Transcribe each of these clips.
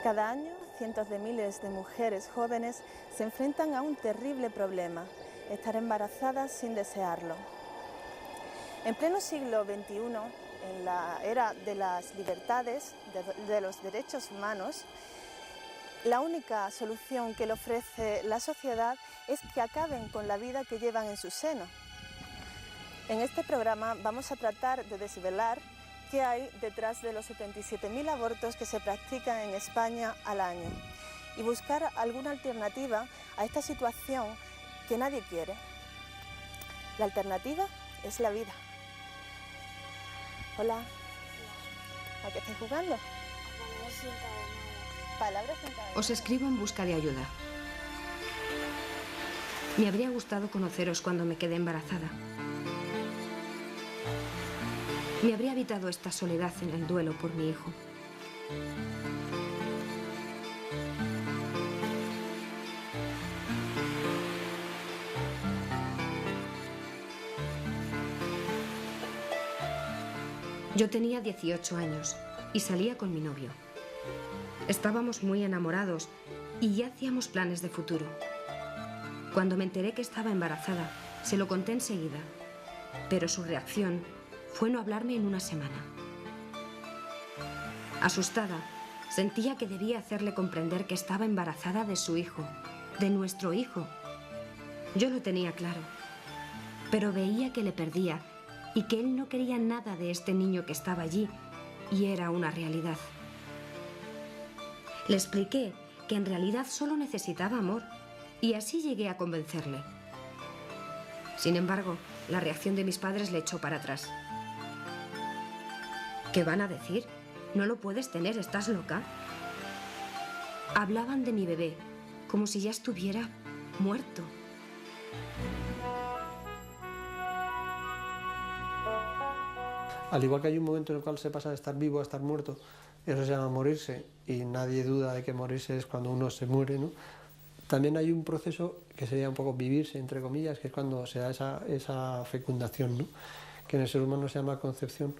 Cada año, cientos de miles de mujeres jóvenes se enfrentan a un terrible problema: estar embarazadas sin desearlo. En pleno siglo XXI, en la era de las libertades, de los derechos humanos, la única solución que le ofrece la sociedad es que acaben con la vida que llevan en su seno. En este programa vamos a tratar de desvelar qué hay detrás de los 77.000 abortos que se practican en España al año y buscar alguna alternativa a esta situación que nadie quiere. La alternativa es la vida. Hola. ¿A qué estáis jugando? Palabras encadenadas. Os escribo en busca de ayuda. Me habría gustado conoceros cuando me quedé embarazada. Me habría evitado esta soledad en el duelo por mi hijo. Yo tenía 18 años y salía con mi novio. Estábamos muy enamorados y ya hacíamos planes de futuro. Cuando me enteré que estaba embarazada, se lo conté enseguida, pero su reacción fue no hablarme en una semana. Asustada, sentía que debía hacerle comprender que estaba embarazada de su hijo, de nuestro hijo. Yo lo tenía claro, pero veía que le perdía y que él no quería nada de este niño que estaba allí, y era una realidad. Le expliqué que en realidad solo necesitaba amor, y así llegué a convencerle. Sin embargo, la reacción de mis padres le echó para atrás. ¿Qué van a decir? ¿No lo puedes tener? ¿Estás loca? Hablaban de mi bebé como si ya estuviera muerto. Al igual que hay un momento en el cual se pasa de estar vivo a estar muerto, eso se llama morirse, y nadie duda de que morirse es cuando uno se muere, ¿no? También hay un proceso que sería un poco vivirse, entre comillas, que es cuando se da esa fecundación, ¿no? Que en el ser humano se llama concepción.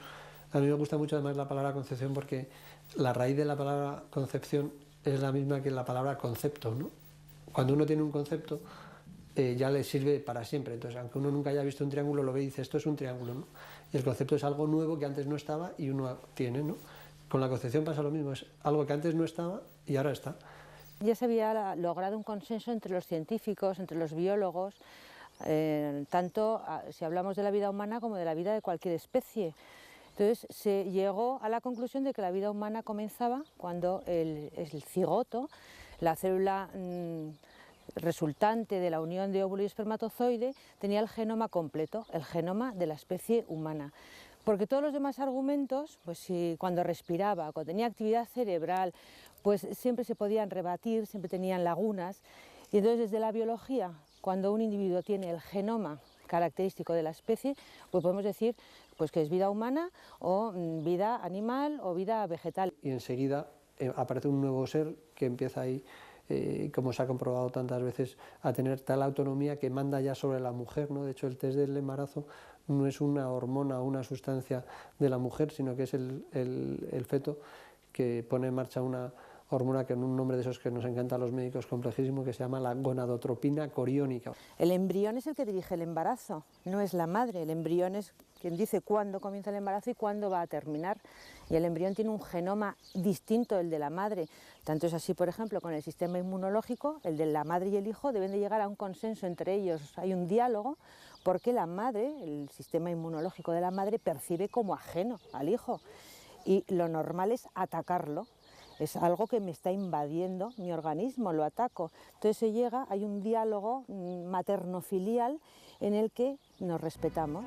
A mí me gusta mucho además la palabra concepción porque la raíz de la palabra concepción es la misma que la palabra concepto, ¿no? Cuando uno tiene un concepto, ya le sirve para siempre. Entonces, aunque uno nunca haya visto un triángulo, lo ve y dice, esto es un triángulo, ¿no? Y el concepto es algo nuevo que antes no estaba y uno tiene, ¿no? Con la concepción pasa lo mismo, es algo que antes no estaba y ahora está. Ya se había logrado un consenso entre los científicos, entre los biólogos, tanto si hablamos de la vida humana como de la vida de cualquier especie. Entonces se llegó a la conclusión de que la vida humana comenzaba cuando el cigoto, la célula resultante de la unión de óvulo y espermatozoide, tenía el genoma completo, el genoma de la especie humana. Porque todos los demás argumentos, pues si cuando respiraba, cuando tenía actividad cerebral, pues siempre se podían rebatir, siempre tenían lagunas. Y entonces desde la biología, cuando un individuo tiene el genoma característico de la especie, pues podemos decir pues que es vida humana o vida animal o vida vegetal. Y enseguida aparece un nuevo ser que empieza ahí, como se ha comprobado tantas veces, a tener tal autonomía que manda ya sobre la mujer, ¿no? De hecho, el test del embarazo no es una hormona o una sustancia de la mujer, sino que es el feto que pone en marcha una hormona que en un nombre de esos que nos encanta a los médicos complejísimo, que se llama la gonadotropina coriónica. El embrión es el que dirige el embarazo, no es la madre. El embrión es quien dice cuándo comienza el embarazo y cuándo va a terminar. Y el embrión tiene un genoma distinto del de la madre. Tanto es así, por ejemplo, con el sistema inmunológico, el de la madre y el hijo deben de llegar a un consenso entre ellos. Hay un diálogo porque la madre, el sistema inmunológico de la madre, percibe como ajeno al hijo. Y lo normal es atacarlo. Es algo que me está invadiendo mi organismo, lo ataco. Entonces se llega, hay un diálogo materno-filial en el que nos respetamos.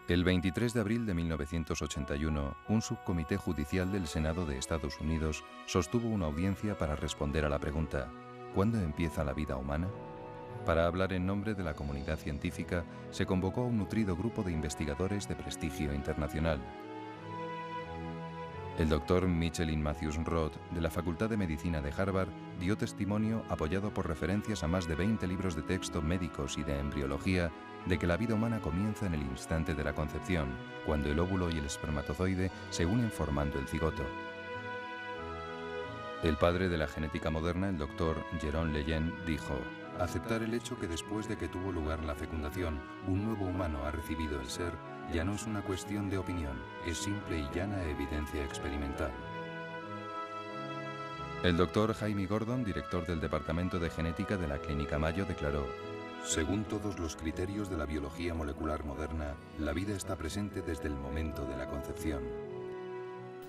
El 23 de abril de 1981, un subcomité judicial del Senado de Estados Unidos sostuvo una audiencia para responder a la pregunta ¿cuándo empieza la vida humana? Para hablar en nombre de la comunidad científica, se convocó a un nutrido grupo de investigadores de prestigio internacional. El doctor Michelin Matthews Roth, de la Facultad de Medicina de Harvard, dio testimonio, apoyado por referencias a más de 20 libros de texto médicos y de embriología, de que la vida humana comienza en el instante de la concepción, cuando el óvulo y el espermatozoide se unen formando el cigoto. El padre de la genética moderna, el doctor Jérôme Lejeune, dijo: aceptar el hecho que después de que tuvo lugar la fecundación, un nuevo humano ha recibido el ser, ya no es una cuestión de opinión, es simple y llana evidencia experimental. El doctor Jaime Gordon, director del Departamento de Genética de la Clínica Mayo, declaró: según todos los criterios de la biología molecular moderna, la vida está presente desde el momento de la concepción.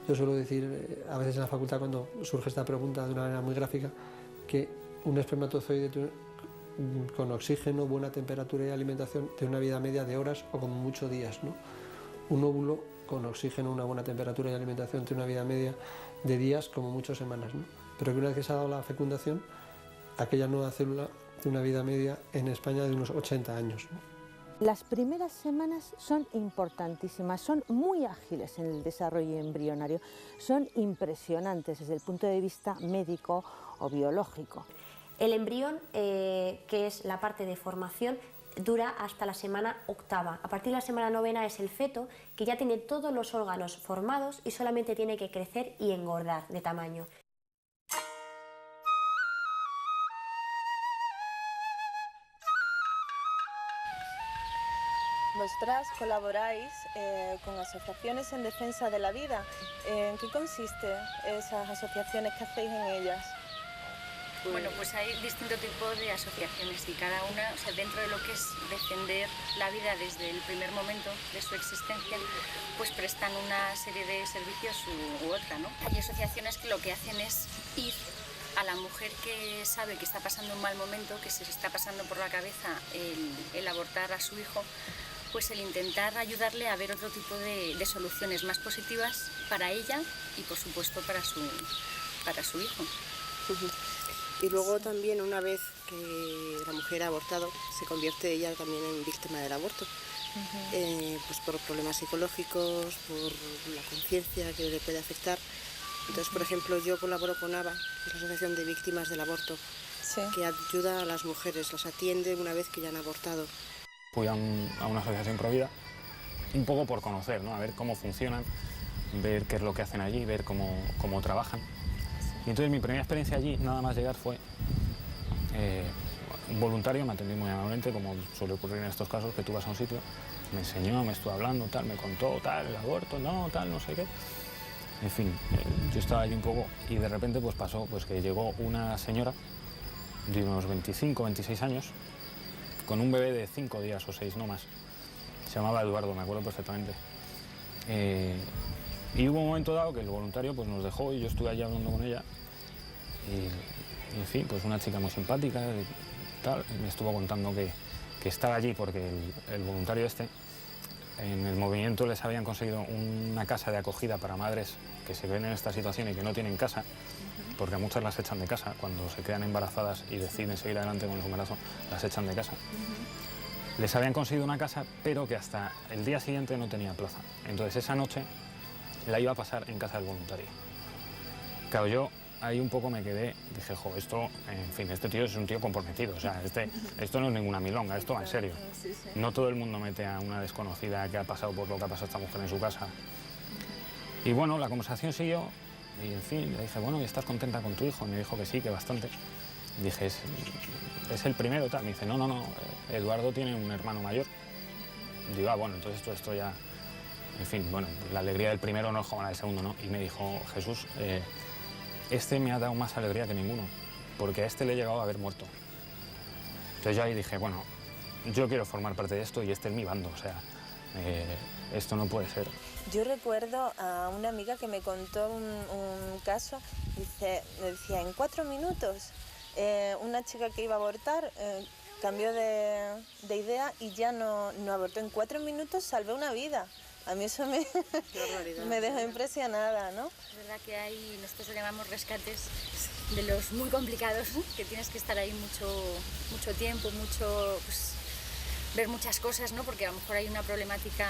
Yo suelo decir a veces en la facultad, cuando surge esta pregunta de una manera muy gráfica, que un espermatozoide con oxígeno, buena temperatura y alimentación tiene una vida media de horas o como mucho días, ¿no? Un óvulo con oxígeno, una buena temperatura y alimentación tiene una vida media de días como mucho semanas, ¿no? Pero que una vez que se ha dado la fecundación, aquella nueva célula tiene una vida media en España de unos 80 años, ¿no? Las primeras semanas son importantísimas, son muy ágiles en el desarrollo embrionario, son impresionantes desde el punto de vista médico o biológico. El embrión, que es la parte de formación, dura hasta la semana 8ª. A partir de la semana 9ª es el feto, que ya tiene todos los órganos formados y solamente tiene que crecer y engordar de tamaño. Vosotras colaboráis con asociaciones en defensa de la vida. ¿En qué consiste esas asociaciones que hacéis en ellas? Bueno, pues hay distintos tipos de asociaciones y cada una, o sea, dentro de lo que es defender la vida desde el primer momento de su existencia, pues prestan una serie de servicios u otra, ¿no? Hay asociaciones que lo que hacen es ir a la mujer que sabe que está pasando un mal momento, que se le está pasando por la cabeza el abortar a su hijo, pues el intentar ayudarle a ver otro tipo de soluciones más positivas para ella y por supuesto para su hijo. Y luego también, una vez que la mujer ha abortado, se convierte ella también en víctima del aborto. Pues por problemas psicológicos, por la conciencia que le puede afectar. Entonces, por ejemplo, yo colaboro con AVA, que es la Asociación de Víctimas del Aborto, sí, que ayuda a las mujeres, las atiende una vez que ya han abortado. Fui a una asociación Provida, un poco por conocer, ¿no? A ver cómo funcionan, ver qué es lo que hacen allí, ver cómo trabajan. Y entonces mi primera experiencia allí, nada más llegar, fue un voluntario, me atendió muy amablemente, como suele ocurrir en estos casos, que tú vas a un sitio, me enseñó, me estuvo hablando, tal, me contó, tal, el aborto, no, tal, no sé qué. En fin, yo estaba allí un poco y de repente pues pasó pues que llegó una señora de unos 25, 26 años, con un bebé de 5 días o 6, no más. Se llamaba Eduardo, me acuerdo perfectamente. Y hubo un momento dado que el voluntario pues nos dejó y yo estuve allí hablando con ella. Y en fin, pues una chica muy simpática y tal, y me estuvo contando que estaba allí porque el voluntario este, en el movimiento les habían conseguido una casa de acogida para madres que se ven en esta situación y que no tienen casa, porque a muchas las echan de casa, cuando se quedan embarazadas y deciden seguir adelante con el embarazo, las echan de casa. Les habían conseguido una casa, pero que hasta el día siguiente no tenía plaza. Entonces esa noche la iba a pasar en casa del voluntario. Claro, yo ahí un poco me quedé, dije, jo, esto, en fin, este tío es un tío comprometido, o sea, esto no es ninguna milonga, esto va en serio. No todo el mundo mete a una desconocida que ha pasado por lo que ha pasado esta mujer en su casa. Y bueno, la conversación siguió y, en fin, le dije, bueno, ¿y estás contenta con tu hijo? Y me dijo que sí, que bastante. Dije, ¿es el primero? Tal. Me dice, no, Eduardo tiene un hermano mayor. Digo, ah, bueno, entonces esto ya... En fin, bueno, la alegría del primero no es como la del segundo, ¿no? Y me dijo, Jesús, este me ha dado más alegría que ninguno, porque a este le he llegado a haber muerto. Entonces yo ahí dije, bueno, yo quiero formar parte de esto y este es mi bando, o sea, esto no puede ser. Yo recuerdo a una amiga que me contó un caso, me decía, en 4 minutos, una chica que iba a abortar cambió de idea y ya no abortó. En 4 minutos salvé una vida. A mí eso me dejó impresionada, ¿no? Es verdad que hay, nosotros lo llamamos rescates de los muy complicados, ¿no? Que tienes que estar ahí mucho tiempo, pues, ver muchas cosas, ¿no? Porque a lo mejor hay una problemática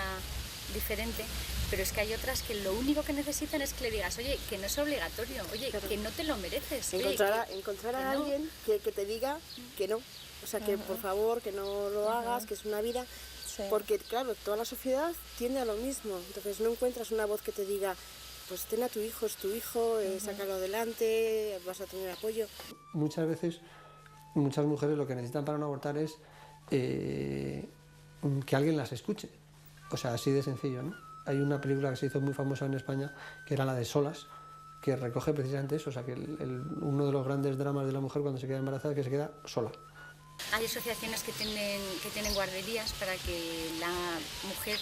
diferente, pero es que hay otras que lo único que necesitan es que le digas, oye, que no es obligatorio, oye, claro, que no te lo mereces. Encontrar a alguien que te diga que no, o sea, que por favor, que no lo hagas, que es una vida. Sí. Porque, claro, toda la sociedad tiende a lo mismo. Entonces no encuentras una voz que te diga pues ten a tu hijo, es tu hijo, sácalo adelante, vas a tener apoyo. Muchas veces, muchas mujeres lo que necesitan para no abortar es que alguien las escuche. O sea, así de sencillo, ¿no? Hay una película que se hizo muy famosa en España, que era la de Solas, que recoge precisamente eso, o sea, que uno de los grandes dramas de la mujer cuando se queda embarazada es que se queda sola. Hay asociaciones que tienen guarderías para que la mujer,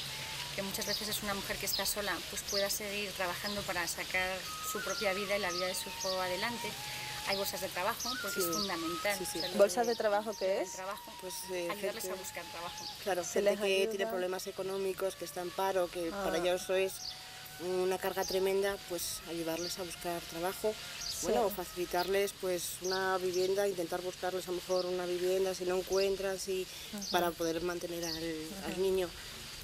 que muchas veces es una mujer que está sola, pues pueda seguir trabajando para sacar su propia vida y la vida de su hijo adelante. Hay bolsas de trabajo, porque es fundamental. Sí, sí. ¿Bolsas de trabajo qué es? Trabajo, Pues ayudarles gente, a buscar trabajo. Claro, gente que tiene problemas económicos, que está en paro, que para ellos eso es una carga tremenda, pues ayudarles a buscar trabajo. Bueno, o facilitarles pues una vivienda, intentar buscarles a lo mejor una vivienda si no encuentran, para poder mantener al niño.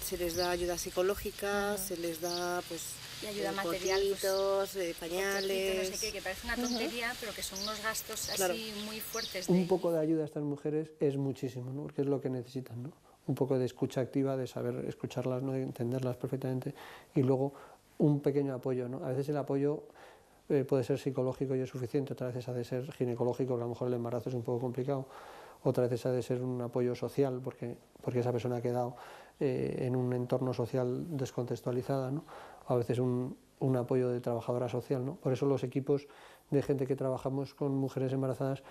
Se les da ayuda psicológica, se les da pues y ayuda material, pues, pañales, no sé qué, que parece una tontería, pero que son unos gastos así muy fuertes. Un poco de ayuda a estas mujeres es muchísimo, ¿no? Porque es lo que necesitan, ¿no? Un poco de escucha activa, de saber escucharlas, ¿no? De entenderlas perfectamente, y luego un pequeño apoyo, ¿no? A veces el apoyo puede ser psicológico y es suficiente, otras veces ha de ser ginecológico, que a lo mejor el embarazo es un poco complicado, otras veces ha de ser un apoyo social, porque esa persona ha quedado en un entorno social descontextualizada, ¿no? A veces un apoyo de trabajadora social, ¿no? Por eso los equipos de gente que trabajamos con mujeres embarazadas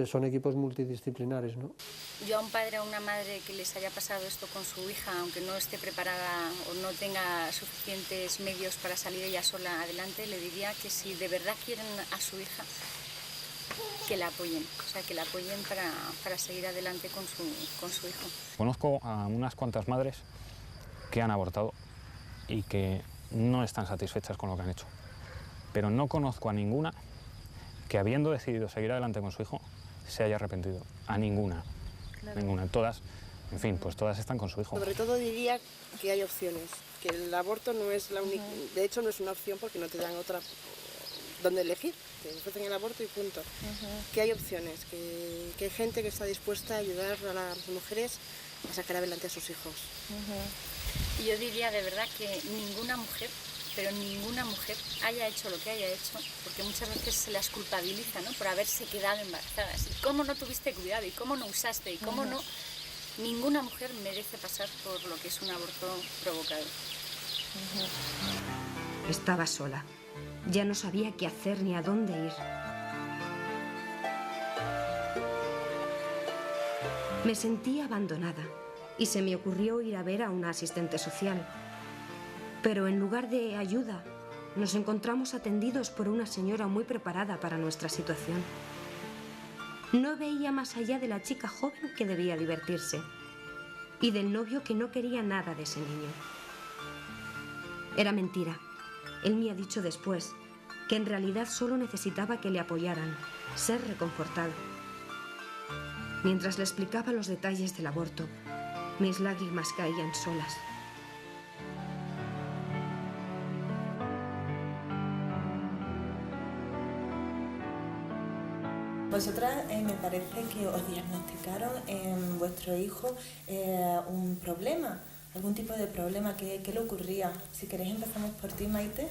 son equipos multidisciplinares, ¿no? Yo a un padre o una madre que les haya pasado esto con su hija, aunque no esté preparada o no tenga suficientes medios para salir ella sola adelante, le diría que si de verdad quieren a su hija, que la apoyen, o sea, que la apoyen para seguir adelante con su hijo. Conozco a unas cuantas madres que han abortado y que no están satisfechas con lo que han hecho, pero no conozco a ninguna que, habiendo decidido seguir adelante con su hijo, se haya arrepentido. A ninguna. Claro. Ninguna. Todas, en fin, pues todas están con su hijo. Sobre todo diría que hay opciones, que el aborto no es la única, de hecho no es una opción porque no te dan otra donde elegir, te ofrecen el aborto y punto. Que hay opciones, que hay gente que está dispuesta a ayudar a las mujeres a sacar adelante a sus hijos. Y yo diría de verdad que ninguna mujer, pero ninguna mujer haya hecho lo que haya hecho, porque muchas veces se las culpabiliza, ¿no?, por haberse quedado embarazadas. ¿Y cómo no tuviste cuidado? ¿Y cómo no usaste? ¿Y cómo no? Ninguna mujer merece pasar por lo que es un aborto provocado. Estaba sola. Ya no sabía qué hacer ni a dónde ir. Me sentía abandonada y se me ocurrió ir a ver a una asistente social. Pero en lugar de ayuda, nos encontramos atendidos por una señora muy preparada para nuestra situación. No veía más allá de la chica joven que debía divertirse y del novio que no quería nada de ese niño. Era mentira. Él me ha dicho después que en realidad solo necesitaba que le apoyaran, ser reconfortado. Mientras le explicaba los detalles del aborto, mis lágrimas caían solas. Vosotras me parece que os diagnosticaron en vuestro hijo un problema, algún tipo de problema. ¿Qué le ocurría? Si queréis empezamos por ti, Maite.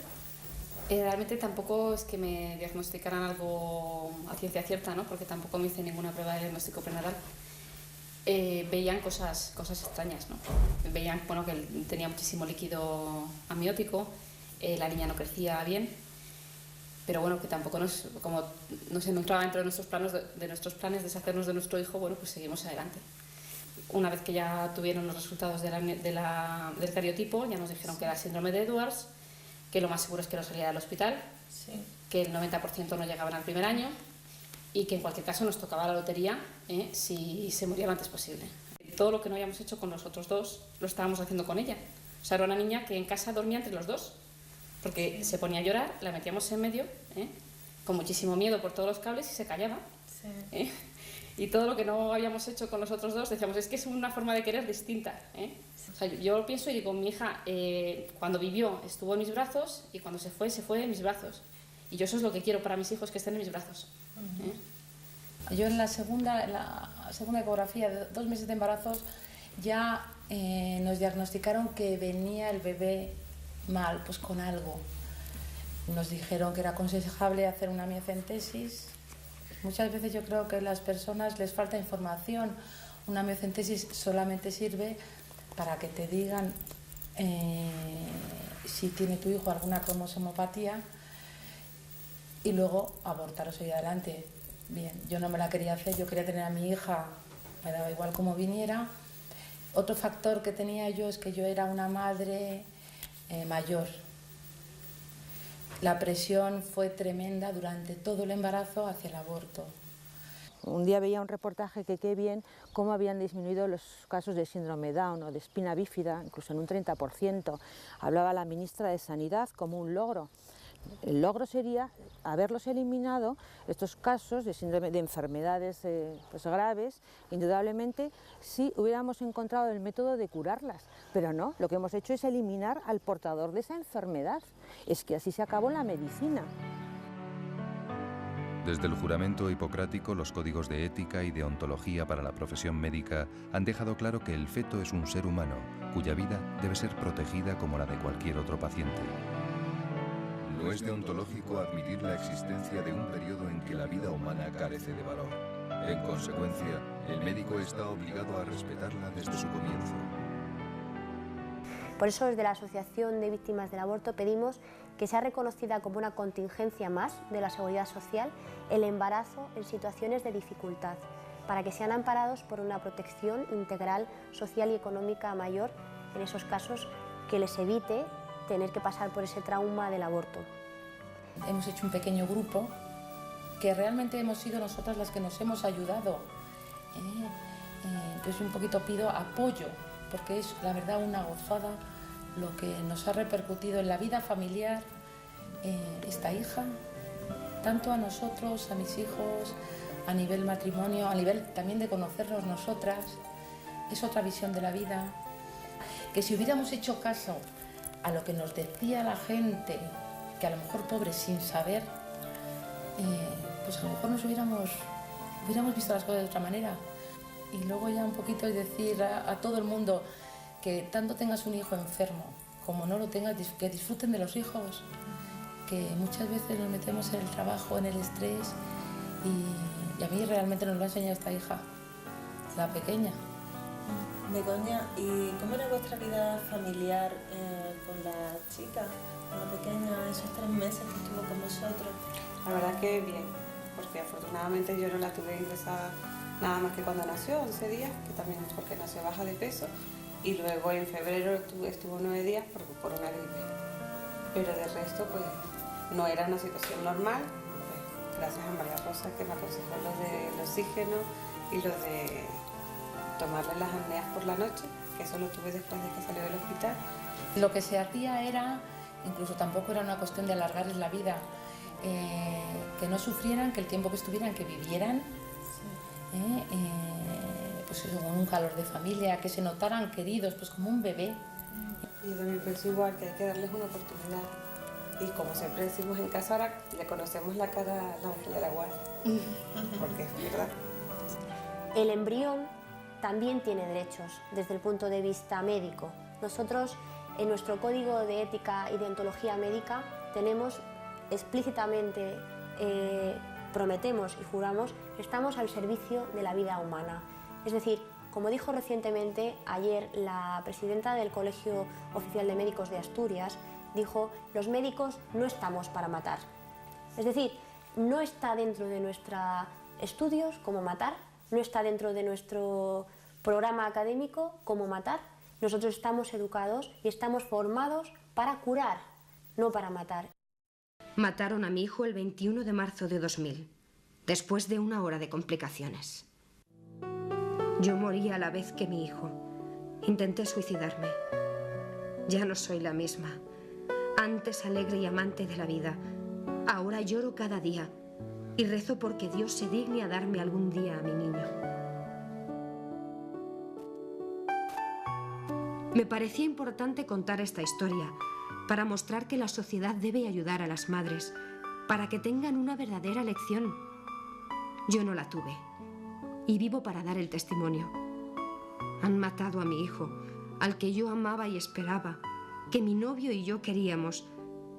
Realmente tampoco es que me diagnosticaran algo a ciencia cierta, ¿no? Porque tampoco me hice ninguna prueba de diagnóstico prenatal. Veían cosas extrañas, ¿no? Veían, bueno, que él tenía muchísimo líquido amniótico, la niña no crecía bien, pero bueno, que tampoco como no se entraba dentro de nuestros planes deshacernos de nuestro hijo, bueno, pues seguimos adelante. Una vez que ya tuvieron los resultados del cariotipo, ya nos dijeron que era síndrome de Edwards, que lo más seguro es que no saliera del hospital, que el 90% no llegaban al primer año y que en cualquier caso nos tocaba la lotería si se moría lo antes posible. Todo lo que no habíamos hecho con los otros dos lo estábamos haciendo con ella. O sea, era una niña que en casa dormía entre los dos, porque se ponía a llorar, la metíamos en medio, con muchísimo miedo por todos los cables y se callaba. Y todo lo que no habíamos hecho con los otros dos, decíamos, es que es una forma de querer distinta. O sea, yo pienso y digo, mi hija cuando vivió estuvo en mis brazos y cuando se fue en mis brazos. Y yo eso es lo que quiero para mis hijos, que estén en mis brazos. Yo en la segunda ecografía, de 2 meses de embarazos, ya nos diagnosticaron que venía el bebé mal, pues con algo. Nos dijeron que era aconsejable hacer una miocentesis. Muchas veces yo creo que a las personas les falta información. Una miocentesis solamente sirve para que te digan si tiene tu hijo alguna cromosomopatía y luego abortar o seguir adelante. Bien, yo no me la quería hacer, yo quería tener a mi hija, me daba igual cómo viniera. Otro factor que tenía yo es que yo era una madre mayor. La presión fue tremenda durante todo el embarazo hacia el aborto. Un día veía un reportaje que qué bien cómo habían disminuido los casos de síndrome Down o de espina bífida, incluso en un 30%. Hablaba la ministra de Sanidad como un logro. El logro sería haberlos eliminado, estos casos de síndrome de enfermedades pues graves, indudablemente, si hubiéramos encontrado el método de curarlas. Pero no, lo que hemos hecho es eliminar al portador de esa enfermedad. Es que así se acabó la medicina. Desde el juramento hipocrático, los códigos de ética y de ontología para la profesión médica han dejado claro que el feto es un ser humano, cuya vida debe ser protegida como la de cualquier otro paciente. No es deontológico admitir la existencia de un periodo en que la vida humana carece de valor. En consecuencia, el médico está obligado a respetarla desde su comienzo. Por eso, desde la Asociación de Víctimas del Aborto pedimos que sea reconocida como una contingencia más de la seguridad social el embarazo en situaciones de dificultad, para que sean amparados por una protección integral, social y económica mayor en esos casos, que les evite tener que pasar por ese trauma del aborto. Hemos hecho un pequeño grupo que realmente hemos sido nosotras las que nos hemos ayudado. Entonces un poquito pido apoyo, porque es la verdad una gozada lo que nos ha repercutido en la vida familiar esta hija, tanto a nosotros, a mis hijos, a nivel matrimonio, a nivel también de conocernos nosotras. Es otra visión de la vida. Que si hubiéramos hecho caso a lo que nos decía la gente, que a lo mejor pobres sin saber, pues a lo mejor hubiéramos visto las cosas de otra manera. Y luego ya un poquito es decir a todo el mundo que tanto tengas un hijo enfermo como no lo tengas, que disfruten de los hijos, que muchas veces nos metemos en el trabajo, en el estrés, y a mí realmente nos lo ha enseñado esta hija, la pequeña. Begoña, ¿y cómo era vuestra vida familiar con la chica, con la pequeña, esos 3 meses que estuvo con vosotros? La verdad que bien, porque afortunadamente yo no la tuve ingresada nada más que cuando nació, 11 días, que también es porque nació baja de peso, y luego en febrero estuvo 9 días por una gripe. Pero de resto, pues, no era una situación normal, pues, gracias a María Rosa, que me aconsejó lo del oxígeno y lo de tomarle las apneas por la noche, que eso lo tuve después de que salió del hospital. Lo que se hacía era, incluso tampoco era una cuestión de alargarles la vida, que no sufrieran, que el tiempo que estuvieran, que vivieran, pues eso, con un calor de familia, que se notaran queridos, pues como un bebé. Y yo también pienso igual, que hay que darles una oportunidad. Y como siempre decimos en casa, ahora le conocemos la cara al ángel de la guarda, porque es verdad. El embrión también tiene derechos desde el punto de vista médico. Nosotros, en nuestro código de ética y de ontología médica, tenemos explícitamente, prometemos y juramos que estamos al servicio de la vida humana. Es decir, como dijo recientemente ayer la presidenta del Colegio Oficial de Médicos de Asturias, dijo: los médicos no estamos para matar. Es decir, no está dentro de nuestros estudios como matar, no está dentro de nuestro programa académico como matar. Nosotros estamos educados y estamos formados para curar, no para matar. Mataron a mi hijo el 21 de marzo de 2000, después de 1 hora de complicaciones. Yo moría a la vez que mi hijo. Intenté suicidarme. Ya no soy la misma. Antes alegre y amante de la vida. Ahora lloro cada día y rezo porque Dios se digne a darme algún día a mi niño. Me parecía importante contar esta historia para mostrar que la sociedad debe ayudar a las madres para que tengan una verdadera lección. Yo no la tuve y vivo para dar el testimonio. Han matado a mi hijo, al que yo amaba y esperaba, que mi novio y yo queríamos,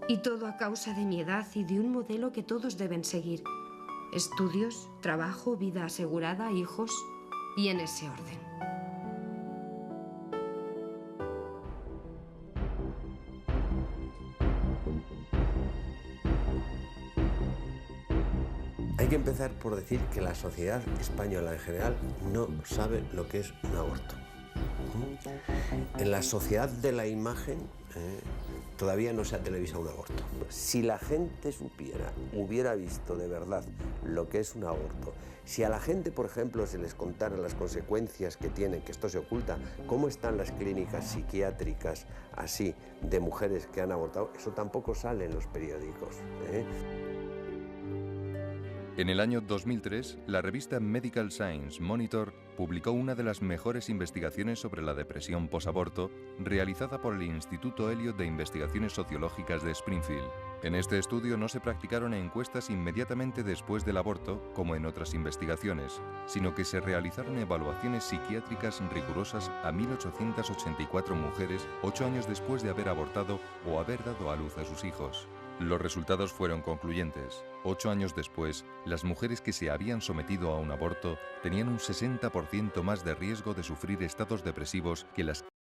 Y todo a causa de mi edad y de un modelo que todos deben seguir. Estudios, trabajo, vida asegurada, hijos y en ese orden. Hay que empezar por decir que la sociedad española en general no sabe lo que es un aborto. En la sociedad de la imagen todavía no se ha televisado un aborto. Si la gente supiera, hubiera visto de verdad lo que es un aborto, si a la gente, por ejemplo, se les contara las consecuencias que tienen, que esto se oculta, cómo están las clínicas psiquiátricas así de mujeres que han abortado, eso tampoco sale en los periódicos. En el año 2003, la revista Medical Science Monitor publicó una de las mejores investigaciones sobre la depresión posaborto realizada por el Instituto Elliot de Investigaciones Sociológicas de Springfield. En este estudio no se practicaron encuestas inmediatamente después del aborto, como en otras investigaciones, sino que se realizaron evaluaciones psiquiátricas rigurosas a 1.884 mujeres 8 años después de haber abortado o haber dado a luz a sus hijos. Los resultados fueron concluyentes. 8 años después, las mujeres que se habían sometido a un aborto tenían un 60% más de riesgo de sufrir estados depresivos que las